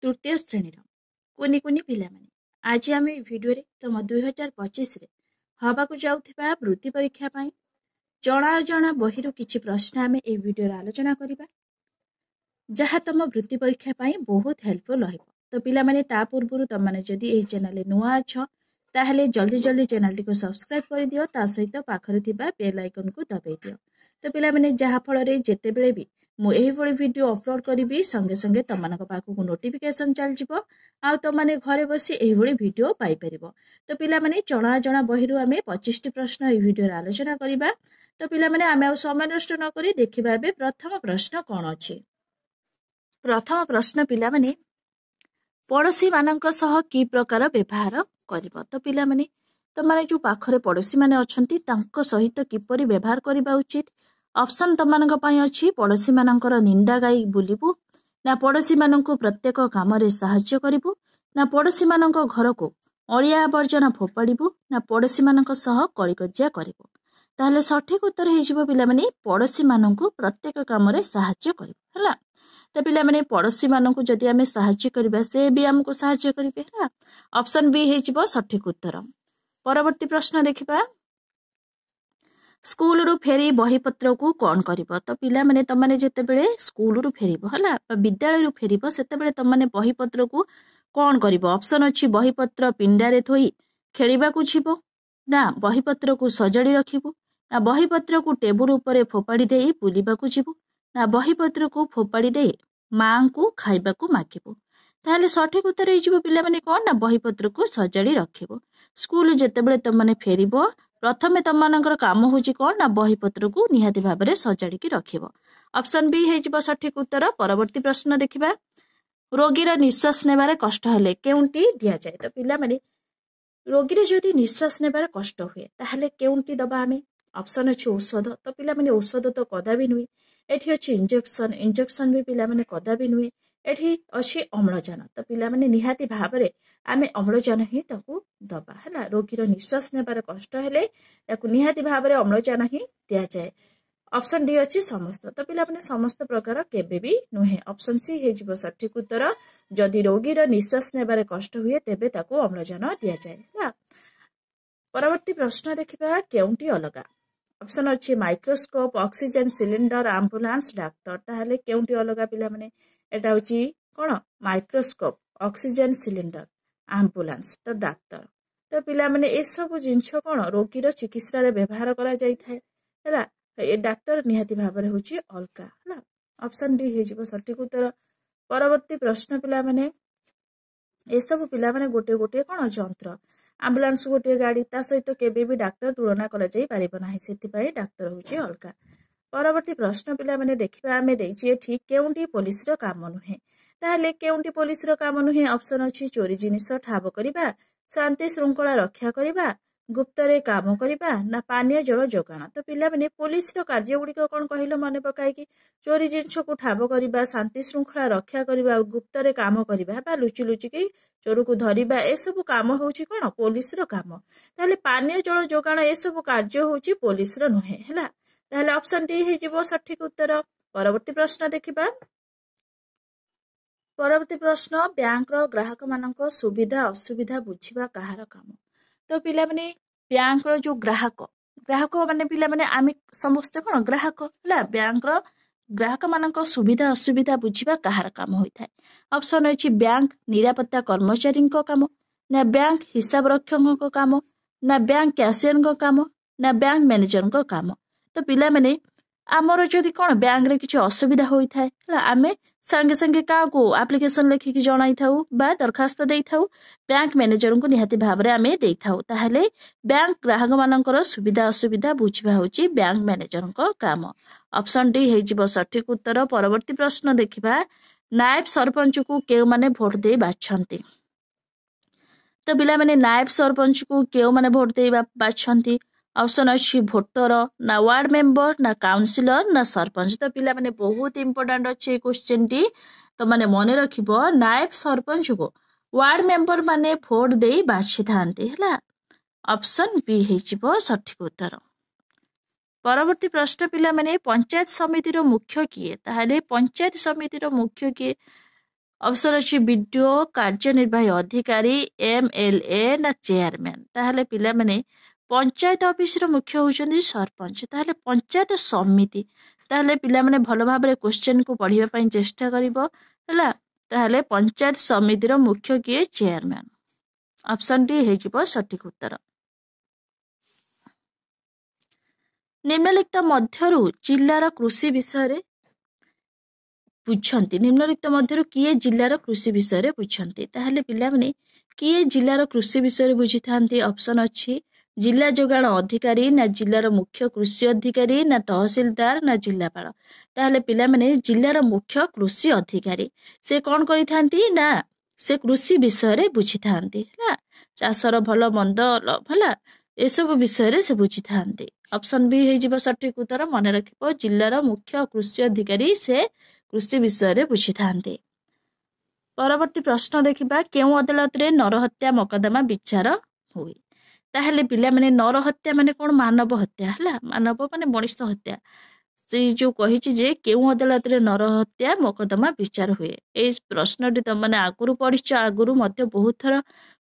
तृतीय श्रेणीर कुनी कुनी पिलामाने आज आम भिडियो तुम 2025 रे हवाक जाउथिबा वृत्ति परीक्षा पाई जणा जणा बहिरु किछि प्रश्न आम ए भिडियो आलोचना करिबा जहाँ तुम वृत्ति परीक्षा पाई बहुत हेल्पफुल रहिबो। तो पिला माने ता पूर्व तुम माने जदि एही चैनल नुआ अछ ताहले जल्दी जल्दी चैनल को सब्सक्राइब कर दियो ता सहित पाखरे थिबा बेल आइकन को दबाई दियो। तो पिला माने जहाँ फल रे जेते बेले भी मु एही भली वीडियो अपलोड करिबी संगे संगे तमनक पाखु नोटिफिकेशन चल जिवो आ तमने घरे बसी एही भली वीडियो पाई परिबो। तो पिला माने जणा जणा बहिरु आमे 25 टी प्रश्न ए वीडियो आलोचना करिबा। तो पिला माने आमे समय नष्ट न करी देखिबा बे प्रथम प्रश्न कोन अछि। प्रथम प्रश्न पिला माने पड़ोशी मानक सह की प्रकार व्यवहार करिवो। तो पिला माने तमाने जो पाखरे पड़ोशी माने अछंती तांको सहित किपरि व्यवहार करिबा उचित। ऑप्शन तमानक पई अछि पड़ोशी मानकर निंदा गाई बुलिबु ना पड़ोशी मानक प्रत्येक काम रे सहाय्य करिबु ना पड़ोशी मानक घर को अलिया आवर्जना फोपाड़िबु ना पड़ोशी मानक सह कलिकज्या करिबु। ताहले सठिक उत्तर हे जिवो पिला माने पड़ोशी मानक प्रत्येक काम रे सहाय्य करिबु हला। तो पिला माने पड़ोशी मानक जदि आमे सहाय्य करिबा से भी हमको सहाय्य करिबे हला। ऑप्शन बी हे जिवो सठिक उत्तर। परवर्ती प्रश्न देखिबा स्कूल रु फेरी बही पत्र को कौन करिवो। तो पिला माने तमाने जेते बेले स्कूल रु फेरिबो हला विद्यालय रु फेरिबो सेते बेले तमाने बही पत्र को कौन करिवो। ऑप्शन अछि बही पत्र पिंडा रे थोई खेलिबा को छिबो ना बही पत्र को सजाड़ी रखिबो ना बही पत्र को टेबुल ऊपर फोपाड़ी देई बुलिबा को जिवो ना बही पत्र को फोपाड़ी देई मां को खाइबा को मागिबो। ताहले सठिक उत्तर हे जिवो पिला माने कोन ना बही पत्र को सजाड़ी रखिबो। स्कूल जेते बेले तमाने फेरिबो प्रथमे तमनकर काम होची कोन ना बही पत्र को निहाती भाबरे सजाड़ी की रखिबो। ऑप्शन बी हे जिवो सठिक उत्तर। परवर्ती प्रश्न देखिबा रोगीर निश्वास नेबारे कष्ट हेले केउंटी दिया जाय। तो पिला माने रोगीर जदि निश्वास नेबारे कष्ट हुए ताहले केउंटी दबा आमे। ऑप्शन अछि औषध। तो पिला माने औषध तो कदाबी नुहे। एठी अछि इंजेक्शन इंजेक्शन भी पिला माने कदाबी नुहे। एठी अछि अम्लजान। तो पिला माने निहाती भाबरे आमे अम्लजान ही ताकू दबा हला। रोगीर निश्वास नेबारे कष्ट हेले ताकू निहाती भाबरे अम्लजान ही दिया जाय। ऑप्शन डी अछि समस्त। तो पिला माने समस्त प्रकार केबे भी नुहे। ऑप्शन सी हे जिवो सठिक उत्तर। जदि रोगीर निश्वास नेबारे कष्ट हुए तेबे ताकू अम्लजान दिया जाय हला। परवर्ती प्रश्न देखिबा केउंटी अलगा। ऑप्शन अछि microscope oxygen cylinder ambulance doctor. ताहले केउंटी अलगा पिला माने एटा होची कोन माइक्रोस्कोप ऑक्सीजन सिलिंडर एम्बुलेंस तो डाक्टर। तो पिला माने ए सब जिंस कोन रोगीर चिकित्सा रे व्यवहार करा जाय थाए हला। ए डाक्टर निहाती भाबरे होची अलगा हला। ऑप्शन डी हे जिवो सठिक उत्तर। परवर्ती प्रश्न पिला माने ए सब पिला माने गोटे गोटे कोन यंत्र एम्बुलेंस गोटे गाड़ी ता सहित केबे भी डाक्टर तुलना करा जाय पारिबो नाही सेति पई डाक्टर होची अलगा। परवर्ती प्रश्न पिला माने देखिबा आमे देछि एठी केउंटी पुलिस रो काम नुहे। ताहले केउंटी पुलिस रो काम नुहे। ऑप्शन अछि चोरी जिनिस ठाब करिबा शांति श्रृंखला रक्षा करिबा गुप्त रे काम करिबा ना पानीय जल जोगाण। तो पिला माने पुलिस रो कार्य गुडी को कोन कहिलो मने पकाय कि चोरी जिनिस को ठाब करिबा शांति श्रृंखला रक्षा करिबा गुप्त रे काम करिबा बा लुचि लुचि की चोर को धरिबा ए सब काम होची कोन पुलिस रो काम। ताहले पानीय जल जोगाण ए सब कार्य होची पुलिस रो नुहे हला। ताहले ऑप्शन डी हे जिवो सठिक उत्तर। परवर्ती प्रश्न देखिबा परवर्ती प्रश्न बैंक रो ग्राहक मानक सुविधा असुविधा बुझिबा कहार काम। तो पिला माने बैंक रो जो ग्राहक ग्राहक माने पिला माने आमे समस्त कोन ग्राहक हला। बैंक रो ग्राहक मानक सुविधा असुविधा बुझिबा कहार काम होई थाए। ऑप्शन अछि बैंक निरापत्ता कर्मचारी को काम ना बैंक हिसाब रक्षक को काम ना बैंक कैशियर को काम ना बैंक मैनेजर को काम। तो पिला माने आमर जदि कोन बैंक रे किछि असुविधा होई थाए हला आमे संगे संगे का को एप्लीकेशन लिखि कि जणाई थाउ बा दरखास्त देई थाउ बैंक मैनेजर को निहाती भाबरे आमे देई थाउ। ताहले बैंक ग्राहक मानकर सुविधा असुविधा बुझिबा होची बैंक मैनेजर को काम। ऑप्शन डी हे जिवो सठिक उत्तर। परवर्ती प्रश्न देखिबा नायब सरपंच को केउ माने भोट दे बाछंती। तो पिला माने नायब सरपंच को केउ माने भोट दे बाछंती। ऑप्शन अछि भोटर ना वार्ड मेंबर ना काउंसिलर ना सरपंच। तो पिला माने बहुत इंपोर्टेंट अछि क्वेश्चन टी। तो माने मने रखिबो नायब सरपंच को वार्ड मेंबर माने भोट दे बाछि थांती हला। ऑप्शन बी हे जिवो सठिक उत्तर। परवर्ती प्रश्न पिला माने पंचायत समिति रो मुख्य किए। ताहले पंचायत समिति रो मुख्य किए ଅପସନ୍ ଅଛି ବିଡିଓ, କାର୍ଯ୍ୟନିର୍ବାହୀ ଅଧିକାରୀ, MLA ନା ଚେୟାରମ୍ୟାନ୍। ତାହେଲେ ପିଲାମାନେ ପଞ୍ଚାୟତ ଅଫିସର ମୁଖ୍ୟ ହେଉଛନ୍ତି ସରପଞ୍ଚ। ତାହେଲେ ପଞ୍ଚାୟତ ସମିତି। ତାହେଲେ ପିଲାମାନେ ଭଲ ଭାବରେ କ୍ୱେଶ୍ଚିନ୍କୁ ପଢ଼ିବା ପାଇଁ ଚେଷ୍ଟା କରିବ ହେଲା। ତାହେଲେ ପଞ୍ଚାୟତ ସମିତିର ମୁଖ୍ୟ କିଏ? ଚେୟାରମ୍ୟାନ୍। ଅପସନ୍ ଡି ହେଇଯିବ ସଠିକ ଉତ୍ତର। ନିମ୍ନଲିଖିତ ମଧ୍ୟରୁ ଜିଲ୍ଲାର କୃଷି ବିଷୟରେ ବୁଝନ୍ତି। ନିମ୍ନଲିଖିତ ମଧ୍ୟରୁ କିଏ ଜିଲ୍ଲାର କୃଷି ବିଷୟରେ ବୁଝନ୍ତି? ତାହେଲେ ପିଲାମାନେ କିଏ ଜିଲ୍ଲାର କୃଷି ବିଷୟରେ ବୁଝିଥାନ୍ତି? ଅପସନ୍ ଅଛି ଜିଲ୍ଲା ଯୋଗାଣ ଅଧିକାରୀ ନା ଜିଲ୍ଲାର ମୁଖ୍ୟ କୃଷି ଅଧିକାରୀ ନା ତହସିଲଦାର ନା ଜିଲ୍ଲାପାଳ। ତାହେଲେ ପିଲାମାନେ ଜିଲ୍ଲାର ମୁଖ୍ୟ କୃଷି ଅଧିକାରୀ। ସେ କ'ଣ କରିଥାନ୍ତି ନା ସେ କୃଷି ବିଷୟରେ ବୁଝିଥାନ୍ତି ହେଲା। ଚାଷର ଭଲ ମନ୍ଦ ହେଲା ଏସବୁ ବିଷୟରେ ସେ ବୁଝିଥାନ୍ତି। ଅପସନ୍ ବି ହେଇଯିବ ସଠିକ ଉତ୍ତର। ମନେ ରଖିବ ଜିଲ୍ଲାର ମୁଖ୍ୟ କୃଷି ଅଧିକାରୀ ସେ କୃଷି ବିଷୟରେ ବୁଝିଥାନ୍ତି। ପରବର୍ତ୍ତୀ ପ୍ରଶ୍ନ ଦେଖିବା କେଉଁ ଅଦାଲତରେ ନରହତ୍ୟା ମକଦ୍ଦମା ବିଚାର ହୁଏ? ତାହେଲେ ପିଲାମାନେ ନରହତ୍ୟା ମାନେ କ'ଣ? ମାନବ ହତ୍ୟା ହେଲା। ମାନବ ମାନେ ମଣିଷ ହତ୍ୟା। ସେ ଯୋଉ କହିଛି ଯେ କେଉଁ ଅଦାଲତରେ ନରହତ୍ୟା ମକଦ୍ଦମା ବିଚାର ହୁଏ। ଏଇ ପ୍ରଶ୍ନଟି ତମମାନେ ଆଗରୁ ପଢିଛ। ଆଗରୁ ମଧ୍ୟ ବହୁତ ଥର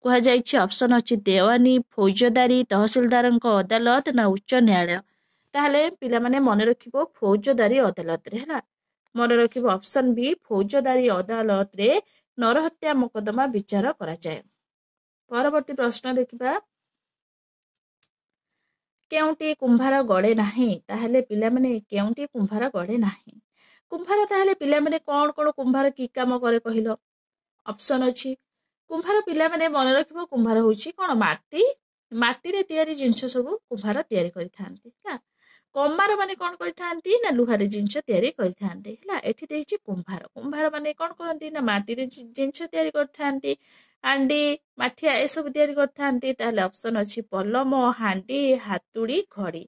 କୁହାଯାଇଛି। ଅପସନ୍ ଅଛି ଦେୱାନୀ, ଫୌଜଦାରୀ, ତହସିଲଦାରଙ୍କ ଅଦାଲତ ନା ଉଚ୍ଚ ନ୍ୟାୟାଳୟ। ତାହେଲେ ପିଲାମାନେ ମନେ ରଖିବ ଫୌଜଦାରୀ ଅଦାଲତରେ ହେଲା। ମନେ ରଖିବ ଅପସନ୍ ବି ଫୌଜଦାରୀ ଅଦାଲତରେ ନରହତ୍ୟା ମକଦ୍ଦମା ବିଚାର କରାଯାଏ। ପରବର୍ତ୍ତୀ ପ୍ରଶ୍ନ ଦେଖିବା କେଉଁଟି କୁମ୍ଭାର ଗଡ଼େ ନାହିଁ? ତାହେଲେ ପିଲାମାନେ କେଉଁଟି କୁମ୍ଭାର ଗଡ଼େ ନାହିଁ? କୁମ୍ଭାର ତାହେଲେ ପିଲାମାନେ କ'ଣ କ'ଣ କୁମ୍ଭାର କି କାମ କରେ କହିଲ? ଅପସନ୍ ଅଛି କୁମ୍ଭାର ପିଲାମାନେ ମନେ ରଖିବ କୁମ୍ଭାର ହେଉଛି କ'ଣ? ମାଟିରେ ତିଆରି ଜିନିଷ ସବୁ କୁମ୍ଭାର ତିଆରି କରିଥାନ୍ତି ହେଲା। କମାର ମାନେ କ'ଣ କରିଥାନ୍ତି? ନା ଲୁହାରେ ଜିନିଷ ତିଆରି କରିଥାନ୍ତି ହେଲା। ଏଠି ଦେଇଛି କୁମ୍ଭାର। କୁମ୍ଭାର ମାନେ କ'ଣ କରନ୍ତି? ନା ମାଟିରେ ଜିନିଷ ତିଆରି କରିଥାନ୍ତି। ହାଣ୍ଡି, ମାଠିଆ ଏସବୁ ତିଆରି କରିଥାନ୍ତି। ତାହେଲେ ଅପସନ୍ ଅଛି ପଲମ, ହାଣ୍ଡି, ହାତୁଡ଼ି, ଘଡ଼ି।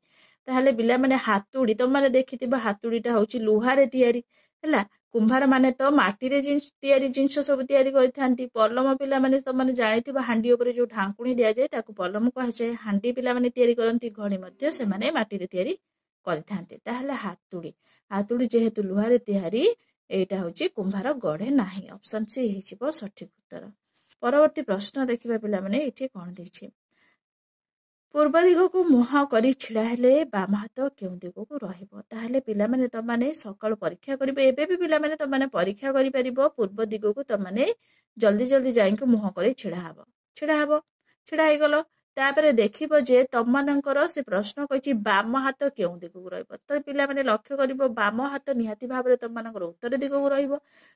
ତାହେଲେ ପିଲାମାନେ ହାତୁଡ଼ି ତମମାନେ ଦେଖିଥିବ ହାତୁଡ଼ିଟା ହେଉଛି ଲୁହାରେ ତିଆରି ହେଲା। କୁମ୍ଭାର ମାନେ ତ ମାଟିରେ ତିଆରି ଜିନିଷ ସବୁ ତିଆରି କରିଥାନ୍ତି। ପଲମ ପିଲାମାନେ ତମମାନେ ଜାଣିଥିବ ହାଣ୍ଡି ଉପରେ ଯୋଉ ଢାଙ୍କୁଣୀ ଦିଆଯାଏ ତାକୁ ପଲମ କୁହାଯାଏ। ହାଣ୍ଡି ପିଲାମାନେ ତିଆରି କରନ୍ତି। ଘଡ଼ି ମଧ୍ୟ ସେମାନେ ମାଟିରେ ତିଆରି କରିଥାନ୍ତି। ତାହେଲେ ହାତୁଡ଼ି ଯେହେତୁ ଲୁହାରେ ତିଆରି ଏଇଟା ହେଉଛି କୁମ୍ଭାର ଗଢ଼େ ନାହିଁ। ଅପସନ୍ ସି ହେଇଯିବ ସଠିକ ଉତ୍ତର। ପରବର୍ତ୍ତୀ ପ୍ରଶ୍ନ ଦେଖିବା ପିଲାମାନେ ଏଠି କ'ଣ ଦେଇଛି? ପୂର୍ବ ଦିଗକୁ ମୁହଁ କରି ଛିଡ଼ା ହେଲେ ବାମ ହାତ କେଉଁ ଦିଗକୁ ରହିବ? ତାହେଲେ ପିଲାମାନେ ତମମାନେ ସକାଳୁ ପରୀକ୍ଷା କରିବେ। ଏବେ ବି ପିଲାମାନେ ତମମାନେ ପରୀକ୍ଷା କରିପାରିବ। ପୂର୍ବ ଦିଗକୁ ତମମାନେ ଜଲ୍ଦି ଜଲ୍ଦି ଯାଇକି ମୁହଁ କରି ଛିଡ଼ା ହେଇଗଲ। ତାପରେ ଦେଖିବ ଯେ ତମମାନଙ୍କର ସେ ପ୍ରଶ୍ନ କହିଛି ବାମ ହାତ କେଉଁ ଦିଗକୁ ରହିବ। ତ ପିଲାମାନେ ଲକ୍ଷ୍ୟ କରିବ ବାମ ହାତ ନିହାତି ଭାବରେ ତମମାନଙ୍କର ଉତ୍ତର ଦିଗକୁ ରହିବ।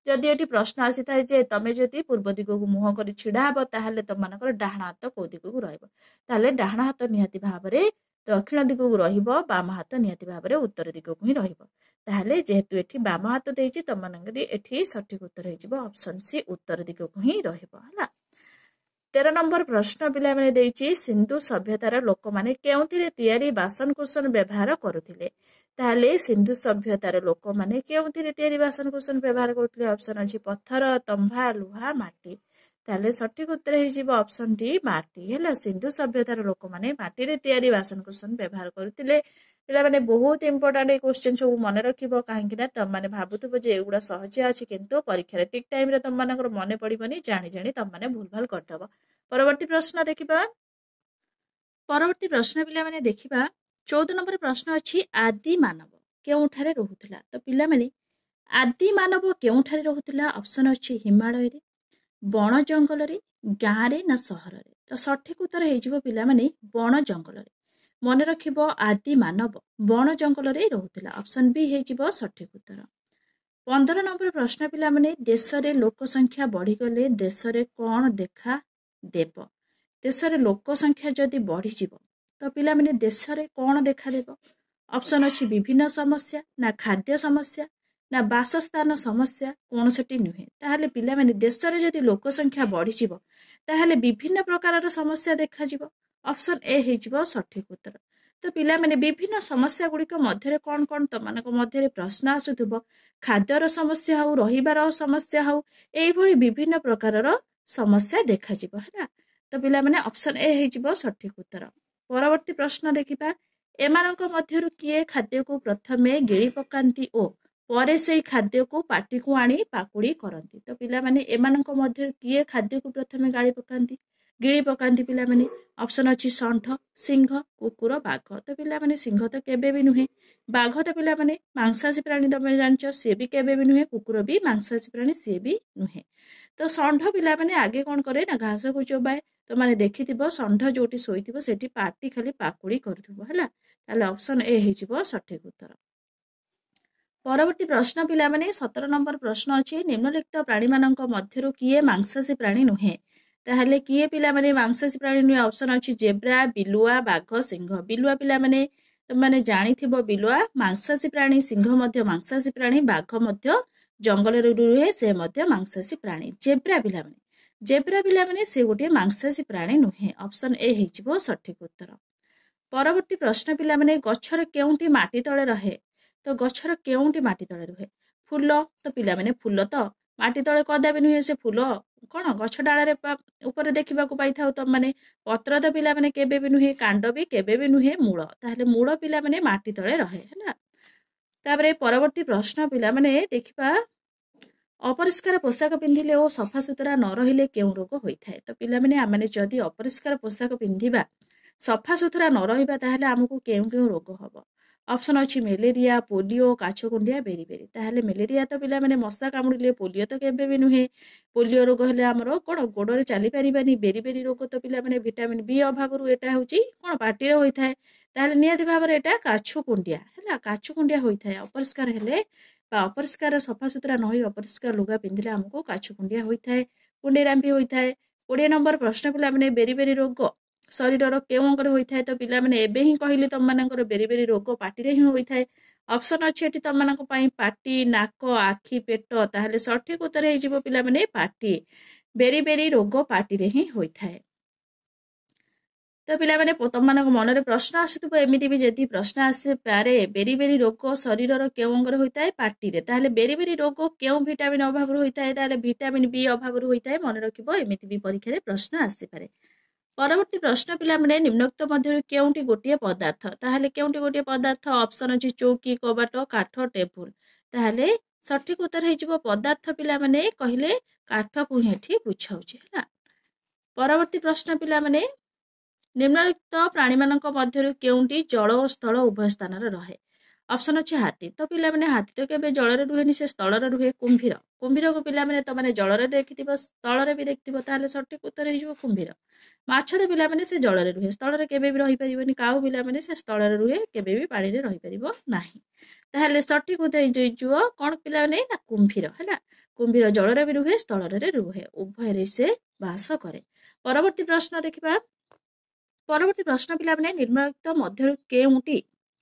ଯଦି ଏଠି ପ୍ରଶ୍ନ ଆସିଥାଏ ଯେ ତମେ ଯଦି ପୂର୍ବ ଦିଗକୁ ମୁହଁ କରି ଛିଡ଼ା ହବ ତାହେଲେ ତମମାନଙ୍କର ଡାହାଣ ହାତ କୋଉ ଦିଗକୁ ରହିବ? ତାହେଲେ ଡାହାଣ ହାତ ନିହାତି ଭାବରେ ଦକ୍ଷିଣ ଦିଗକୁ ରହିବ। ବାମ ହାତ ନିହାତି ଭାବରେ ଉତ୍ତର ଦିଗକୁ ହିଁ ରହିବ। ତାହେଲେ ଯେହେତୁ ଏଠି ବାମ ହାତ ଦେଇଛି ତମମାନଙ୍କର ଏଠି ସଠିକ ଉତ୍ତର ହେଇଯିବ ଅପସନ୍ ସି ଉତ୍ତର ଦିଗକୁ ହିଁ ରହିବ ହେଲା। 13 ନମ୍ବର ପ୍ରଶ୍ନ ପିଲାମାନେ ଦେଇଛି ସିନ୍ଧୁ ସଭ୍ୟତାର ଲୋକମାନେ କେଉଁଥିରେ ତିଆରି ବାସନକୁସନ ବ୍ୟବହାର କରୁଥିଲେ? ତାହେଲେ ସିନ୍ଧୁ ସଭ୍ୟତାର ଲୋକମାନେ କେଉଁଥିରେ ତିଆରି ବାସନକୁସନ ବ୍ୟବହାର କରୁଥିଲେ? ଅପସନ୍ ଅଛି ପଥର, ତମ୍ବା, ଲୁହା, ମାଟି। ତାହେଲେ ସଠିକ ଉତ୍ତର ହେଇଯିବ ଅପସନ୍ ଡି ମାଟି ହେଲା। ସିନ୍ଧୁ ସଭ୍ୟତାର ଲୋକମାନେ ମାଟିରେ ତିଆରି ବାସନକୁସନ ବ୍ୟବହାର କରୁଥିଲେ। ପିଲାମାନେ ବହୁତ ଇମ୍ପୋର୍ଟାଣ୍ଟ ଏଇ କ୍ୱେଶ୍ଚିନ୍ ସବୁ ମନେ ରଖିବ। କାହିଁକି ନା ତମମାନେ ଭାବୁଥିବ ଯେ ଏଗୁଡ଼ା ସହଜିଆ ଅଛି କିନ୍ତୁ ପରୀକ୍ଷାରେ ଠିକ ଟାଇମରେ ତମମାନଙ୍କର ମନେ ପଡିବନି। ଜାଣି ତମମାନେ ଭୁଲଭାଲ କରିଦବ। ପରବର୍ତ୍ତୀ ପ୍ରଶ୍ନ ଦେଖିବା। ପରବର୍ତ୍ତୀ ପ୍ରଶ୍ନ ପିଲାମାନେ ଦେଖିବା 14 ନମ୍ବର ପ୍ରଶ୍ନ ଅଛି ଆଦି ମାନବ କେଉଁଠାରେ ରହୁଥିଲା? ତ ପିଲାମାନେ ଆଦି ମାନବ କେଉଁଠାରେ ରହୁଥିଲା? ଅପସନ୍ ଅଛି ହିମାଳୟରେ, ବଣ ଜଙ୍ଗଲରେ, ଗାଁରେ ନା ସହରରେ? ତ ସଠିକ ଉତ୍ତର ହେଇଯିବ ପିଲାମାନେ ବଣ ଜଙ୍ଗଲରେ। ମନେ ରଖିବ ଆଦି ମାନବ ବଣ ଜଙ୍ଗଲରେ ରହୁଥିଲା। ଅପସନ୍ ବି ହେଇଯିବ ସଠିକ ଉତ୍ତର। 15 ନମ୍ବର ପ୍ରଶ୍ନ ପିଲାମାନେ ଦେଶରେ ଲୋକ ସଂଖ୍ୟା ବଢିଗଲେ ଦେଶରେ କ'ଣ ଦେଖା ଦେବ? ଦେଶରେ ଲୋକ ସଂଖ୍ୟା ଯଦି ବଢିଯିବ ତ ପିଲାମାନେ ଦେଶରେ କ'ଣ ଦେଖାଦେବ? ଅପସନ୍ ଅଛି ବିଭିନ୍ନ ସମସ୍ୟା ନା ଖାଦ୍ୟ ସମସ୍ୟା ନା ବାସସ୍ଥାନ ସମସ୍ୟା କୌଣସିଟି ନୁହେଁ। ତାହେଲେ ପିଲାମାନେ ଦେଶରେ ଯଦି ଲୋକ ସଂଖ୍ୟା ବଢିଯିବ ତାହେଲେ ବିଭିନ୍ନ ପ୍ରକାରର ସମସ୍ୟା ଦେଖାଯିବ। ଅପସନ୍ ଏ ହେଇଯିବ ସଠିକ ଉତ୍ତର। ତ ପିଲାମାନେ ବିଭିନ୍ନ ସମସ୍ୟା ଗୁଡ଼ିକ ମଧ୍ୟରେ କ'ଣ କ'ଣ ତମାନଙ୍କ ମଧ୍ୟରେ ପ୍ରଶ୍ନ ଆସୁଥିବ? ଖାଦ୍ୟର ସମସ୍ୟା ହଉ, ରହିବାର ସମସ୍ୟା ହଉ, ଏଇଭଳି ବିଭିନ୍ନ ପ୍ରକାରର ସମସ୍ୟା ଦେଖାଯିବ ହେଲା। ତ ପିଲାମାନେ ଅପସନ୍ ଏ ହେଇଯିବ ସଠିକ ଉତ୍ତର। ପରବର୍ତ୍ତୀ ପ୍ରଶ୍ନ ଦେଖିବା। ଏମାନଙ୍କ ମଧ୍ୟରୁ କିଏ ଖାଦ୍ୟକୁ ପ୍ରଥମେ ଗିଳି ପକାନ୍ତି ଓ ପରେ ସେଇ ଖାଦ୍ୟକୁ ପାଟିକୁ ଆଣି ପାକୁଳି କରନ୍ତି। ତ ପିଲାମାନେ ଏମାନଙ୍କ ମଧ୍ୟରୁ କିଏ ଖାଦ୍ୟକୁ ପ୍ରଥମେ ଗିଳି ପକାନ୍ତି ପିଲାମାନେ? ଅପସନ୍ ଅଛି ଷଣ୍ଢ, ସିଂହ, କୁକୁର, ବାଘ। ତ ପିଲାମାନେ ସିଂହ ତ କେବେ ବି ନୁହେଁ। ବାଘ ତ ପିଲାମାନେ ମାଂସାଶୀ ପ୍ରାଣୀ, ତମେ ଜାଣିଛ, ସିଏ ବି କେବେ ବି ନୁହେଁ। କୁକୁର ବି ମାଂସାଶୀ ପ୍ରାଣୀ, ସିଏ ବି ନୁହେଁ। ତ ଷଣ୍ଢ ପିଲାମାନେ ଆଗେ କଣ କରେ ନା ଘାସକୁ ଚୋବାଏ। ତ ମାନେ ଦେଖିଥିବ ଷଣ୍ଢ ଯୋଉଠି ଶୋଇଥିବ ସେଠି ପାଟି ଖାଲି ପାକୁଳି କରୁଥିବ ହେଲା। ତାହେଲେ ଅପସନ୍ ଏ ହେଇଯିବ ସଠିକ ଉତ୍ତର। ପରବର୍ତ୍ତୀ ପ୍ରଶ୍ନ ପିଲାମାନେ 17 ନମ୍ବର ପ୍ରଶ୍ନ ଅଛି, ନିମ୍ନଲିଖିତ ପ୍ରାଣୀମାନଙ୍କ ମଧ୍ୟରୁ କିଏ ମାଂସାଶୀ ପ୍ରାଣୀ ନୁହେଁ? ତାହେଲେ କିଏ ପିଲାମାନେ ମାଂସାଶୀ ପ୍ରାଣୀ ନୁହେଁ? ଅପସନ୍ ଅଛି ଜେବ୍ରା, ବିଲୁଆ, ବାଘ, ସିଂହ। ବିଲୁଆ ପିଲାମାନେ ତମେ ଜାଣିଥିବ ବିଲୁଆ ମାଂସାଶୀ ପ୍ରାଣୀ, ସିଂହ ମଧ୍ୟ ମାଂସାଶୀ ପ୍ରାଣୀ, ବାଘ ମଧ୍ୟ ଜଙ୍ଗଲରେ ରୁହେ, ସେ ମଧ୍ୟ ମାଂସାଶୀ ପ୍ରାଣୀ। ଜେବ୍ରା ପିଲାମାନେ ସେ ଗୋଟିଏ ମାଂସାଶୀ ପ୍ରାଣୀ ନୁହେଁ। ଅପସନ୍ ଏ ହେଇଯିବ ସଠିକ ଉତ୍ତର। ପରବର୍ତ୍ତୀ ପ୍ରଶ୍ନ ପିଲାମାନେ ଗଛର କେଉଁଠି ମାଟି ତଳେ ରହେ? ତ ଗଛର କେଉଁଠି ମାଟି ତଳେ ରୁହେ? ଫୁଲ। ତ ପିଲାମାନେ ଫୁଲ ତ ମାଟି ତଳେ କଦାପି ନୁହେଁ। ସେ ଫୁଲ କଣ ଗଛ ଡାଳରେ ଉପରେ ଦେଖିବାକୁ ପାଇଥାଉ ତମାନେ। ପତ୍ର ତ ପିଲାମାନେ କେବେ ବି ନୁହେଁ। କାଣ୍ଡ ବି କେବେ ବି ନୁହେଁ। ମୂଳ, ତାହେଲେ ମୂଳ ପିଲାମାନେ ମାଟି ତଳେ ରହେ ହେଲା। ତାପରେ ପରବର୍ତ୍ତୀ ପ୍ରଶ୍ନ ପିଲାମାନେ ଦେଖିବା, ଅପରିଷ୍କାର ପୋଷାକ ପିନ୍ଧିଲେ ଓ ସଫାସୁତୁରା ନ ରହିଲେ କେଉଁ ରୋଗ ହୋଇଥାଏ? ତ ପିଲାମାନେ ଆମେ ଯଦି ଅପରିଷ୍କାର ପୋଷାକ ପିନ୍ଧିବା, ସଫାସୁତୁରା ନ ରହିବା, ତାହେଲେ ଆମକୁ କେଉଁ କେଉଁ ରୋଗ ହବ? ଅପସନ୍ ଅଛି ମ୍ୟାଲେରିଆ, ପୋଲିଓ, କାଛକୁଣ୍ଡିଆ, ବେରିବେରି। ତାହେଲେ ମ୍ୟାଲେରିଆ ତ ପିଲାମାନେ ମଶା କାମୁଡ଼ିଲେ, ପୋଲିଓ ତ କେବେ ବି ନୁହେଁ। ପୋଲିଓ ରୋଗ ହେଲେ ଆମର କଣ ଗୋଡରେ ଚାଲିପାରିବାନି। ବେରିବେରି ରୋଗ ତ ପିଲାମାନେ ଭିଟାମିନ୍ ବି ଅଭାବରୁ ଏଟା ହେଉଛି କଣ ପାଟିରେ ହୋଇଥାଏ। ତାହେଲେ ନିହାତି ଭାବରେ ଏଟା କାଛୁକୁଣ୍ଡିଆ ହେଲା। କାଛୁକୁଣ୍ଡିଆ ହୋଇଥାଏ ଅପରିଷ୍କାର ହେଲେ, ବା ଅପରିଷ୍କାର ସଫାସୁତୁରା ନ ହୋଇ ଅପରିଷ୍କାର ଲୁଗା ପିନ୍ଧିଲେ ଆମକୁ କାଛୁକୁଣ୍ଡିଆ ହୋଇଥାଏ, କୁଣ୍ଡେଇ ରାମ୍ପି ହୋଇଥାଏ। 20 ନମ୍ବର ପ୍ରଶ୍ନ ପିଲାମାନେ ବେରିବେରି ରୋଗ ଶରୀରର କେଉଁ ଅଙ୍ଗରେ ହୋଇଥାଏ? ତ ପିଲାମାନେ ଏବେ ହିଁ କହିଲି ତମମାନଙ୍କର ବେରିବେରି ରୋଗ ପାଟିରେ ହିଁ ହୋଇଥାଏ। ଅପସନ୍ ଅଛି ଏଠି ତମମାନଙ୍କ ପାଇଁ ପାଟି, ନାକ, ଆଖି, ପେଟ। ତାହେଲେ ସଠିକ ଉତ୍ତର ହେଇଯିବ ପିଲାମାନେ ପାଟି। ବେରିବେରି ରୋଗ ପାଟିରେ ହିଁ ହୋଇଥାଏ। ତ ପିଲାମାନେ ତମମାନଙ୍କ ମନରେ ପ୍ରଶ୍ନ ଆସୁଥିବ ଏମିତି ବି, ଯଦି ପ୍ରଶ୍ନ ଆସିପାରେ ବେରିବେରି ରୋଗ ଶରୀରର କେଉଁ ଅଙ୍ଗରେ ହୋଇଥାଏ? ପାଟିରେ। ତାହେଲେ ବେରିବେରି ରୋଗ କେଉଁ ଭିଟାମିନ୍ ଅଭାବରୁ ହୋଇଥାଏ? ତାହେଲେ ଭିଟାମିନ୍ ବି ଅଭାବରୁ ହୋଇଥାଏ। ମନେ ରଖିବ, ଏମିତି ବି ପରୀକ୍ଷାରେ ପ୍ରଶ୍ନ ଆସିପାରେ। ପରବର୍ତ୍ତୀ ପ୍ରଶ୍ନ ପିଲାମାନେ ନିମ୍ନୋକ୍ତ ମଧ୍ୟରୁ କେଉଁଟି ଗୋଟିଏ ପଦାର୍ଥ? ତାହେଲେ କେଉଁଟି ଗୋଟିଏ ପଦାର୍ଥ? ଅପସନ୍ ଅଛି ଚୌକି, କବାଟ, କାଠ, ଟେବୁଲ। ତାହେଲେ ସଠିକ ଉତ୍ତର ହେଇଯିବ ପଦାର୍ଥ। ପିଲାମାନେ କହିଲେ କାଠକୁ ହିଁ ଏଠି ବୁଝାଉଛି ହେଲା। ପରବର୍ତ୍ତୀ ପ୍ରଶ୍ନ ପିଲାମାନେ, ନିମ୍ନଲିଖିତ ପ୍ରାଣୀମାନଙ୍କ ମଧ୍ୟରୁ କେଉଁଟି ଜଳ ଓ ସ୍ଥଳ ଉଭୟ ସ୍ଥାନରେ ରହେ? ଅପସନ୍ ଅଛି ହାତୀ। ତ ପିଲାମାନେ ହାତୀ ତ କେବେ ଜଳରେ ରୁହେନି, ସେ ସ୍ଥଳରେ ରୁହେ। କୁମ୍ଭୀରକୁ ପିଲାମାନେ ତମାନେ ଜଳରେ ଦେଖିଥିବ, ସ୍ଥଳରେ ବି ଦେଖିଥିବ। ତାହେଲେ ସଠିକ ଉତ୍ତର ହେଇଯିବ କୁମ୍ଭୀର। ମାଛ ତ ପିଲାମାନେ ସେ ଜଳରେ ରୁହେ, ସ୍ଥଳରେ କେବେ ବି ରହିପାରିବନି। କାଉ ପିଲାମାନେ ସେ ସ୍ଥଳରେ ରୁହେ, କେବେ ବି ପାଣିରେ ରହିପାରିବ ନାହିଁ। ତାହେଲେ ସଠିକ ଉତ୍ତର ହେଇଯିବ କଣ ପିଲାମାନେ? ନା କୁମ୍ଭୀର ହେଲା। କୁମ୍ଭୀର ଜଳରେ ବି ରୁହେ, ସ୍ଥଳରେ ରୁହେ, ଉଭୟରେ ସେ ବାସ କରେ। ପରବର୍ତ୍ତୀ ପ୍ରଶ୍ନ ଦେଖିବା। ପରବର୍ତ୍ତୀ ପ୍ରଶ୍ନ ପିଲାମାନେ ନିମ୍ନଲିଖିତ ମଧ୍ୟରୁ କେଉଁଟି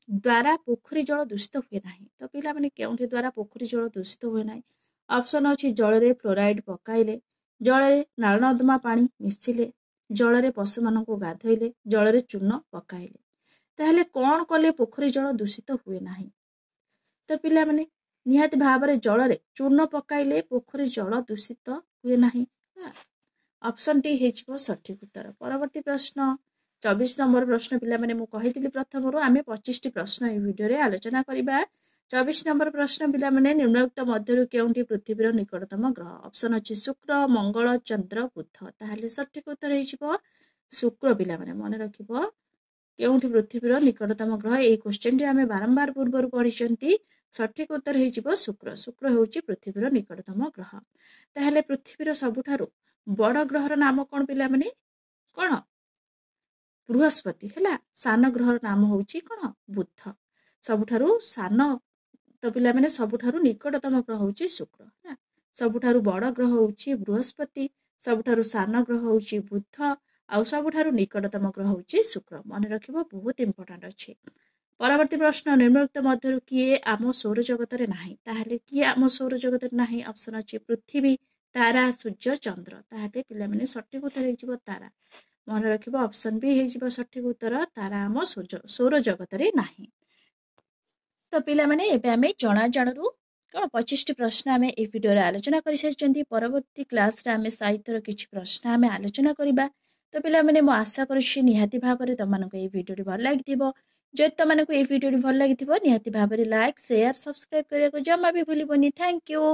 ଦ୍ୱାରା ପୋଖରୀ ଜଳ ଦୂଷିତ ହୁଏ ନାହିଁ? ତ ପିଲାମାନେ କେଉଁଠି ଦ୍ୱାରା ପୋଖରୀ ଜଳ ଦୂଷିତ ହୁଏ ନାହିଁ? ଅପସନ୍ ଅଛି ଜଳରେ ଫ୍ଲୋରାଇଡ୍ ପକାଇଲେ, ଜଳରେ ନାଳ ନର୍ଦ୍ଦମା ପାଣି ମିଶିଲେ, ଜଳରେ ପଶୁମାନଙ୍କୁ ଗାଧୋଇଲେ, ଜଳରେ ଚୂନ ପକାଇଲେ। ତାହେଲେ କଣ କଲେ ପୋଖରୀ ଜଳ ଦୂଷିତ ହୁଏ ନାହିଁ? ତ ପିଲାମାନେ ନିହାତି ଭାବରେ ଜଳରେ ଚୂନ ପକାଇଲେ ପୋଖରୀ ଜଳ ଦୂଷିତ ହୁଏ ନାହିଁ। ଅପସନ୍ ଟି ହେଇଯିବ ସଠିକ ଉତ୍ତର। ପରବର୍ତ୍ତୀ ପ୍ରଶ୍ନ 24 ନମ୍ବର ପ୍ରଶ୍ନ ପିଲାମାନେ, ମୁଁ କହିଥିଲି ପ୍ରଥମରୁ ଆମେ 25ଟି ପ୍ରଶ୍ନ ଏହି ଭିଡିଓରେ ଆଲୋଚନା କରିବା। 24 ନମ୍ବର ପ୍ରଶ୍ନ ପିଲାମାନେ, ନିମ୍ନଲିଖିତ ମଧ୍ୟରୁ କେଉଁଟି ପୃଥିବୀର ନିକଟତମ ଗ୍ରହ? ଅପସନ୍ ଅଛି ଶୁକ୍ର, ମଙ୍ଗଳ, ଚନ୍ଦ୍ର, ବୁଧ। ତାହେଲେ ସଠିକ ଉତ୍ତର ହେଇଯିବ ଶୁକ୍ର। ପିଲାମାନେ ମନେ ରଖିବ, କେଉଁଠି ପୃଥିବୀର ନିକଟତମ ଗ୍ରହ? ଏହି କ୍ୱେଶ୍ଚନଟି ଆମେ ବାରମ୍ବାର ପୂର୍ବରୁ ପଢିଛନ୍ତି। ସଠିକ ଉତ୍ତର ହେଇଯିବ ଶୁକ୍ର। ଶୁକ୍ର ହେଉଛି ପୃଥିବୀର ନିକଟତମ ଗ୍ରହ। ତାହେଲେ ପୃଥିବୀର ସବୁଠାରୁ ବଡ ଗ୍ରହର ନାମ କଣ ପିଲାମାନେ? କଣ? ବୃହସ୍ପତି ହେଲା। ସାନ ଗ୍ରହର ନାମ ହେଉଛି କଣ? ବୁଧ। ସବୁଠାରୁ ସାନ ତ ପିଲାମାନେ ସବୁଠାରୁ ନିକଟତମ ଗ୍ରହ ହେଉଛି ଶୁକ୍ର ହେଲା। ସବୁଠାରୁ ବଡ ଗ୍ରହ ହେଉଛି ବୃହସ୍ପତି, ସବୁଠାରୁ ସାନ ଗ୍ରହ ହେଉଛି ବୁଧ, ଆଉ ସବୁଠାରୁ ନିକଟତମ ଗ୍ରହ ହେଉଛି ଶୁକ୍ର। ମନେ ରଖିବ, ବହୁତ ଇମ୍ପୋର୍ଟାଣ୍ଟ ଅଛି। ପରବର୍ତ୍ତୀ ପ୍ରଶ୍ନ, ନିମ୍ନଲିଖିତ ମଧ୍ୟରୁ କିଏ ଆମ ସୌରଜଗତରେ ନାହିଁ? ତାହେଲେ କିଏ ଆମ ସୌରଜଗତରେ ନାହିଁ? ଅପସନ୍ ଅଛି ପୃଥିବୀ, ତାରା, ସୂର୍ଯ୍ୟ, ଚନ୍ଦ୍ର। ତାହେଲେ ପିଲାମାନେ ସଠିକ ଉତ୍ତର ହେଇଯିବ ତାରା। ମନେ ରଖିବ, ଅପସନ୍ ବି ହେଇଯିବ ସଠିକ ଉତ୍ତର, ତାରା ଆମ ସୌରଜଗତରେ ନାହିଁ। ତ ପିଲାମାନେ ଏବେ ଆମେ ଜଣାଜଣରୁ କଣ 25ଟି ପ୍ରଶ୍ନ ଆମେ ଏହି ଭିଡିଓରେ ଆଲୋଚନା କରିସାରିଛନ୍ତି। ପରବର୍ତ୍ତୀ କ୍ଲାସରେ ଆମେ ସାହିତ୍ୟର କିଛି ପ୍ରଶ୍ନ ଆମେ ଆଲୋଚନା କରିବା। ତ ପିଲାମାନେ ମୁଁ ଆଶା କରୁଛି ନିହାତି ଭାବରେ ତମମାନଙ୍କୁ ଏହି ଭିଡିଓଟି ଭଲ ଲାଗିଥିବ। ଯଦି ତମମାନଙ୍କୁ ଏଇ ଭିଡ଼ିଓଟି ଭଲ ଲାଗିଥିବ ନିହାତି ଭାବରେ ଲାଇକ୍ ସେୟାର ସବସ୍କ୍ରାଇବ କରିବାକୁ ଜମା ବି ଭୁଲିବନି। Thank you.